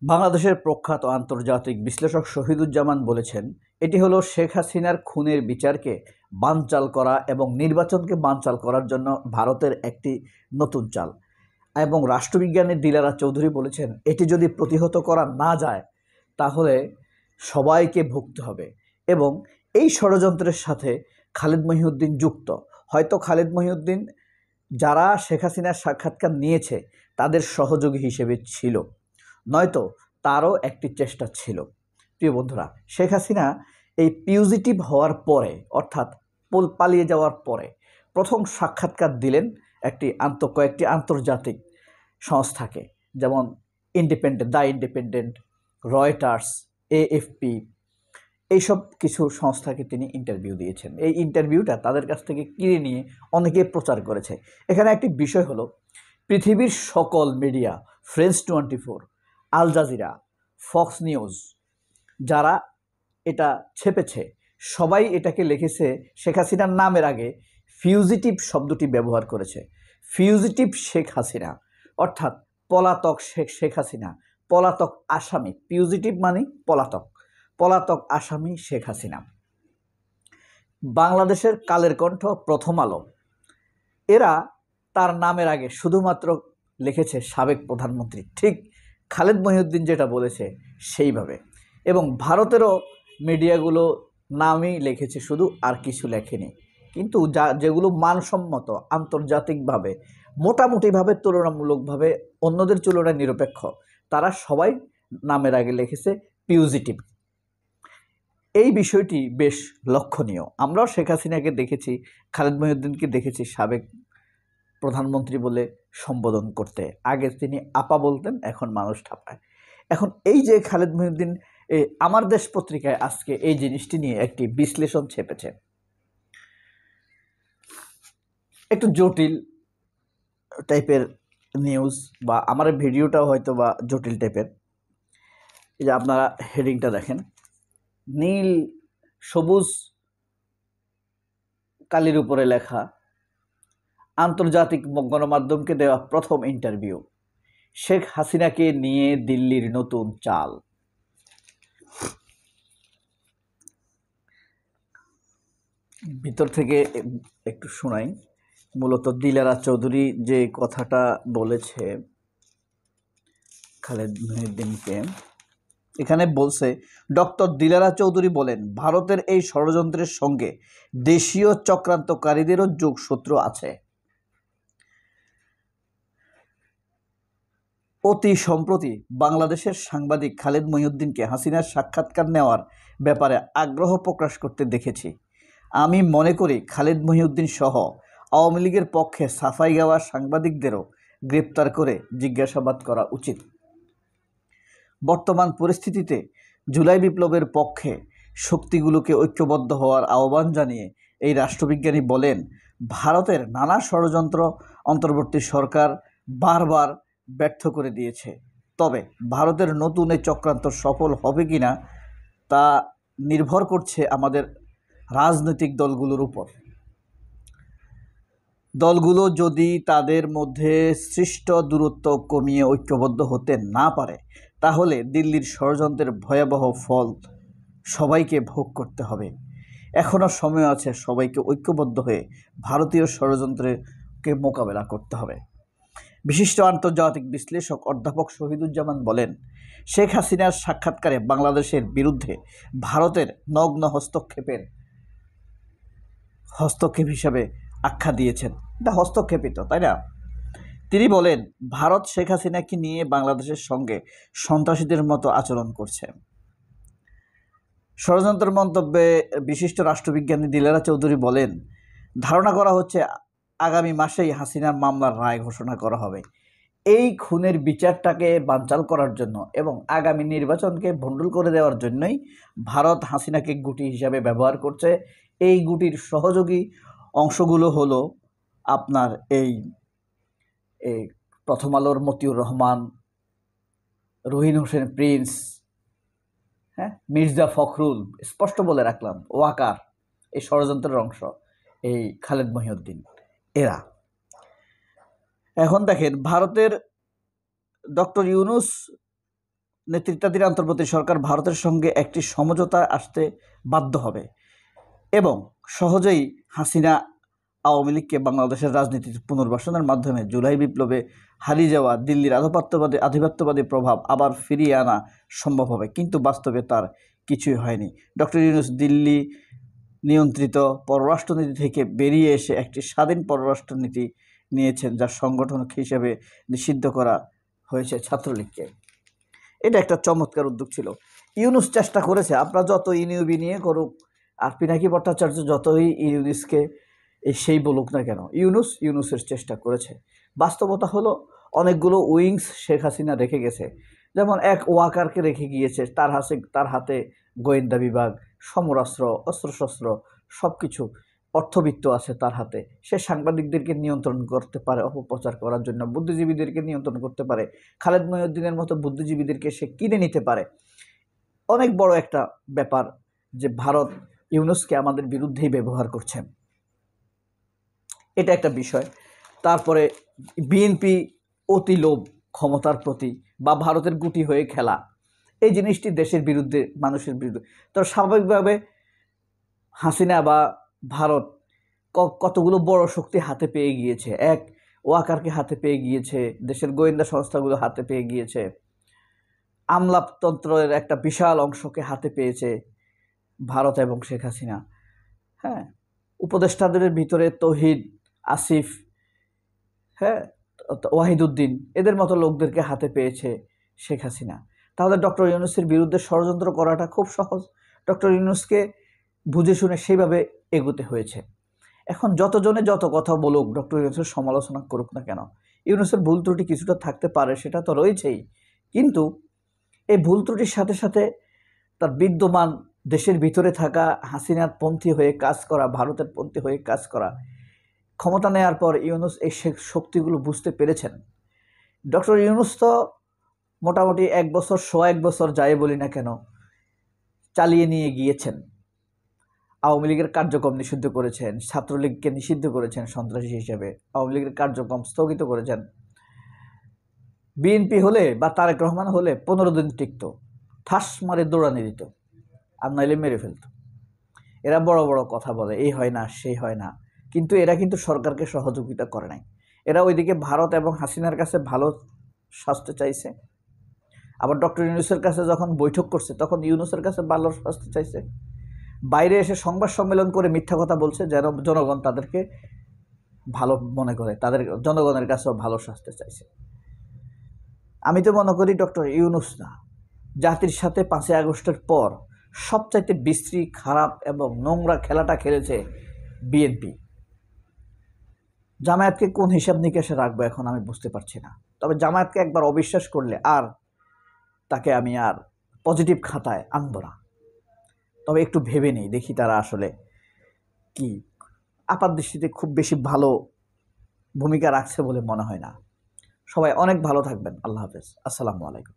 বাংলাদেশের প্রখ্যাত আন্তর্জাতিক বিশ্লেষক শহীদুজ্জামান বলেছেন, এটি হলো শেখ হাসিনার খুনের বিচারকে বানচাল করা এবং নির্বাচনকে বানচাল করার জন্য ভারতের একটি নতুন চাল। এবং রাষ্ট্রবিজ্ঞানী দিলারা চৌধুরী বলেছেন, এটি যদি প্রতিহত করা না যায় তাহলে সবাইকে ভুগতে হবে এবং এই ষড়যন্ত্রের সাথে খালেদ মহিউদ্দিন যুক্ত। হয়তো খালেদ মহিউদ্দিন যারা শেখ হাসিনার সাক্ষাৎকার নিয়েছে তাদের সহযোগী হিসেবে ছিল, নয়তো তারও একটি চেষ্টা ছিল। প্রিয় বন্ধুরা, শেখ হাসিনা এই পিউজিটিভ হওয়ার পরে অর্থাৎ পালিয়ে যাওয়ার পরে প্রথম সাক্ষাৎকার দিলেন কয়েকটি আন্তর্জাতিক সংস্থাকে, যেমন দ্য ইন্ডিপেন্ডেন্ট, রয়টার্স, AFP, এইসব কিছু সংস্থাকে তিনি ইন্টারভিউ দিয়েছেন। এই ইন্টারভিউটা তাদের কাছ থেকে কিনে নিয়ে অনেকে প্রচার করেছে। এখানে একটি বিষয় হলো, পৃথিবীর সকল media, French 24, Al Jazeera, Fox News, যারা এটা ছেপেছে সবাই এটাকে লিখেছে শেখ হাসিনার নামের আগে ফিউজিটিভ শব্দটি ব্যবহার করেছে। ফিউজিটিভ শেখ হাসিনা অর্থাৎ পলাতক শেখ হাসিনা, পলাতক আসামি। ফিউজিটিভ মানে পলাতক আসামি শেখ হাসিনা। বাংলাদেশের কালের কণ্ঠ, প্রথম আলো, এরা তার নামের আগে শুধুমাত্র লিখেছে সাবেক প্রধানমন্ত্রী, ঠিক খালেদ মহিউদ্দিন যেটা বলেছে সেইভাবে। এবং ভারতেরও মিডিয়াগুলো নামই লিখেছে শুধু, আর কিছু লেখেনি। কিন্তু যেগুলো মানসম্মত, আন্তর্জাতিকভাবে মোটামুটিভাবে তুলনামূলকভাবে অন্যদের তুলনায় নিরপেক্ষ, তারা সবাই নামের আগে লিখেছে পিউজিটিভ। এই বিষয়টি বেশ লক্ষণীয়। আমরাও শেখ হাসিনাকে দেখেছি, খালেদ মহিউদ্দিনকে দেখেছি সাবেক প্রধানমন্ত্রী বলে সম্বোধন করতে। আগে তিনি আপা বলতেন, এখন মানুষ ঠাপায়। এখন এই যে খালেদ মহিউদ্দিন আমার দেশ পত্রিকায় আজকে এই জিনিসটি নিয়ে একটি বিশ্লেষণ ছেপেছে, একটু জটিল টাইপের নিউজ, বা আমার ভিডিওটাও হয়তো বা জটিল টাইপের। এই যে আপনারা হেডিংটা দেখেন, নীল সবুজ কালির উপরে লেখা, আন্তর্জাতিক গণমাধ্যমকে দেওয়া প্রথম ইন্টারভিউ, শেখ হাসিনাকে নিয়ে দিল্লির নতুন চাল। ভিতর থেকে একটু শোনাই। মূলত দিলারা চৌধুরী যে কথাটা বলেছে খালেদ মহিউদ্দিনকে, এখানে বলছে, ডক্টর দিলারা চৌধুরী বলেন, ভারতের এই ষড়যন্ত্রের সঙ্গে দেশীয় চক্রান্তকারীদেরও যোগসূত্র আছে। অতি সম্প্রতি বাংলাদেশের সাংবাদিক খালেদ মহিউদ্দিনকে হাসিনার সাক্ষাৎকার নেওয়ার ব্যাপারে আগ্রহ প্রকাশ করতে দেখেছি। আমি মনে করি খালেদ মহিউদ্দিন সহ আওয়ামী লীগের পক্ষে সাফাই গাওয়া সাংবাদিকদেরও গ্রেপ্তার করে জিজ্ঞাসাবাদ করা উচিত। বর্তমান পরিস্থিতিতে জুলাই বিপ্লবের পক্ষে শক্তিগুলোকে ঐক্যবদ্ধ হওয়ার আহ্বান জানিয়ে এই রাষ্ট্রবিজ্ঞানী বলেন, ভারতের নানা ষড়যন্ত্র অন্তর্বর্তী সরকার বারবার ব্যর্থ করে দিয়েছে। তবে ভারতের নতুন এই চক্রান্ত সফল হবে কিনা তা নির্ভর করছে আমাদের রাজনৈতিক দলগুলোর উপর। দলগুলো যদি তাদের মধ্যে সৃষ্ট দূরত্ব কমিয়ে ঐক্যবদ্ধ হতে না পারে, তাহলে দিল্লির ষড়যন্ত্রের ভয়াবহ ফল সবাইকে ভোগ করতে হবে। এখনও সময় আছে সবাইকে ঐক্যবদ্ধ হয়ে ভারতীয় ষড়যন্ত্রকে মোকাবেলা করতে হবে। বিশিষ্ট আন্তর্জাতিক বিশ্লেষক অধ্যাপক শহীদুজ্জামান বলেন, শেখ হাসিনার সাক্ষাৎকারে বাংলাদেশের বিরুদ্ধে ভারতের নগ্ন হস্তক্ষেপ হিসাবে আখ্যা দিয়েছেন। এটা হস্তক্ষেপিত, তাই না? তিনি বলেন, ভারত শেখ হাসিনাকে নিয়ে বাংলাদেশের সঙ্গে সন্ত্রাসীদের মতো আচরণ করছে। ষড়যন্ত্র মন্তব্যে বিশিষ্ট রাষ্ট্রবিজ্ঞানী দিলারা চৌধুরী বলেন, ধারণা করা হচ্ছে আগামী মাসেই হাসিনার মামলার রায় ঘোষণা করা হবে। এই খুনের বিচারটাকে বানচাল করার জন্য এবং আগামী নির্বাচনকে ভণ্ডুল করে দেওয়ার জন্যই ভারত হাসিনাকে গুটি হিসাবে ব্যবহার করছে। এই গুটির সহযোগী অংশগুলো হলো আপনার এই প্রথম আলোর মতিউর রহমান, রহিন হোসেন প্রিন্স, মির্জা ফখরুল, স্পষ্ট বলে রাখলাম, ওয়াকার, এই ষড়যন্ত্রের অংশ এই খালেদ মহিউদ্দিন, এরা। এখন দেখেন, ভারতের ডক্টর ইউনূস নেতৃত্বাধীন অন্তর্বর্তী সরকার ভারতের সঙ্গে একটি সমঝোতায় আসতে বাধ্য হবে এবং সহজেই হাসিনা আওয়ামী লীগকে বাংলাদেশের রাজনীতিতে পুনর্বাসনের মাধ্যমে জুলাই বিপ্লবে হারিয়ে যাওয়া দিল্লির আধিপত্যবাদী প্রভাব আবার ফিরিয়ে আনা সম্ভব হবে। কিন্তু বাস্তবে তার কিছুই হয়নি। ডক্টর ইউনূস দিল্লি নিয়ন্ত্রিত পররাষ্ট্রনীতি থেকে বেরিয়ে এসে একটি স্বাধীন পররাষ্ট্রনীতি নিয়েছেন, যা সংগঠন হিসেবে নিষিদ্ধ করা হয়েছে ছাত্রলীগকে। এটা একটা চমৎকার উদ্যোগ ছিল। ইউনূস চেষ্টা করেছে, আপনারা যত ইউনিউবি নিয়ে করুক আর পিনাকি ভট্টাচার্য যতই ইউনূসকে সেই বলুক না কেন, ইউনূসের চেষ্টা করেছে। বাস্তবতা হলো অনেকগুলো উইংস শেখ হাসিনা রেখে গেছে। যেমন এক ওয়াকারকে রেখে গিয়েছে, তার হাতে গোয়েন্দা বিভাগ, সমরাস্ত্র, অস্ত্রশস্ত্র সব কিছু, অর্থবিত্ত আছে তার হাতে। সে সাংবাদিকদেরকে নিয়ন্ত্রণ করতে পারে অপপ্রচার করার জন্য, বুদ্ধিজীবীদেরকে নিয়ন্ত্রণ করতে পারে, খালেদ মহিউদ্দিনের মতো বুদ্ধিজীবীদেরকে সে কিনে নিতে পারে। অনেক বড় একটা ব্যাপার যে ভারত ইউনূসকে আমাদের বিরুদ্ধেই ব্যবহার করছেন, এটা একটা বিষয়। তারপরে বিএনপি অতি লোভ ক্ষমতার প্রতি বা ভারতের গুটি হয়ে খেলা, এই জিনিসটি দেশের বিরুদ্ধে, মানুষের বিরুদ্ধে। তো স্বাভাবিকভাবে হাসিনা বা ভারত কতগুলো বড় শক্তি হাতে পেয়ে গিয়েছে। এক ওয়াকারকে হাতে পেয়ে গিয়েছে, দেশের গোয়েন্দা সংস্থাগুলো হাতে পেয়ে গিয়েছে, আমলাতন্ত্রের একটা বিশাল অংশকে হাতে পেয়েছে ভারত এবং শেখ হাসিনা। হ্যাঁ, উপদেষ্টাদের ভিতরে তৌহিদ, আসিফ, হ্যাঁ, ওয়াহিদুদ্দিন, এদের মতো লোকদেরকে হাতে পেয়েছে শেখ হাসিনা। তাহলে ডক্টর ইউনূসের বিরুদ্ধে ষড়যন্ত্র করাটা খুব সহজ। ডক্টর ইউনূসকে বুঝে শুনে সেইভাবে এগোতে হয়েছে। এখন যতজনে যত কথা বলুক, ডক্টর ইউনূসের সমালোচনা করুক না কেন, ইউনূসের ভুল ত্রুটি কিছুটা থাকতে পারে, সেটা তো রয়েছেই। কিন্তু এই ভুল ত্রুটির সাথে সাথে তার বিদ্যমান দেশের ভিতরে থাকা হাসিনার পন্থী হয়ে কাজ করা, ভারতের পন্থী হয়ে কাজ করা, ক্ষমতা নেওয়ার পর ইউনূস এই শক্তিগুলো বুঝতে পেরেছেন। ডক্টর ইউনূস তো মোটামুটি 1 বছর, 1 বছর যাই বলি না কেন, চালিয়ে নিয়ে গিয়েছেন। আওয়ামী লীগের কার্যক্রম নিষিদ্ধ করেছেন, ছাত্রলীগকে নিষিদ্ধ করেছেন সন্ত্রাসী হিসেবে, আওয়ামী লীগের কার্যক্রম স্থগিত করেছেন। বিএনপি হলে বা তারেক রহমান হলে 15 দিন টিকতো, ঠাস মারে দৌড়ানি দিত, আর নাইলে মেরে ফেলত। এরা বড় বড় কথা বলে, এই হয় না সেই হয় না, কিন্তু এরা কিন্তু সরকারকে সহযোগিতা করে নাই। এরা ওইদিকে ভারত এবং হাসিনার কাছে ভালো শাস্তি চাইছে, আবার ডক্টর ইউনূসের কাছে যখন বৈঠক করছে তখন ইউনূসের কাছে ভালো শাস্তি চাইছে। বাইরে এসে সংবাদ সম্মেলন করে মিথ্যা কথা বলছে যেন জনগণ তাদেরকে ভালো মনে করে, তাদের জনগণের কাছেও ভালো শাস্তি চাইছে। আমি তো মনে করি ডক্টর ইউনূস না, জাতির সাথে 5ই আগস্টের পর সবচাইতে বিশ্রী, খারাপ এবং নোংরা খেলাটা খেলেছে বিএনপি। জামায়াতকে কোন হিসাব নিকেশে রাখবো এখন আমি বুঝতে পারছি না। তবে জামায়াতকে একবার অবিশ্বাস করলে আর তাকে আমি আর পজিটিভ খাতায় আনবো না। তবে একটু ভেবে নেই, দেখি তারা আসলে কি। আপাত দৃষ্টিতে খুব বেশি ভালো ভূমিকা রাখছে বলে মনে হয় না। সবাই অনেক ভালো থাকবেন। আল্লাহ হাফেজ। আসসালামু আলাইকুম।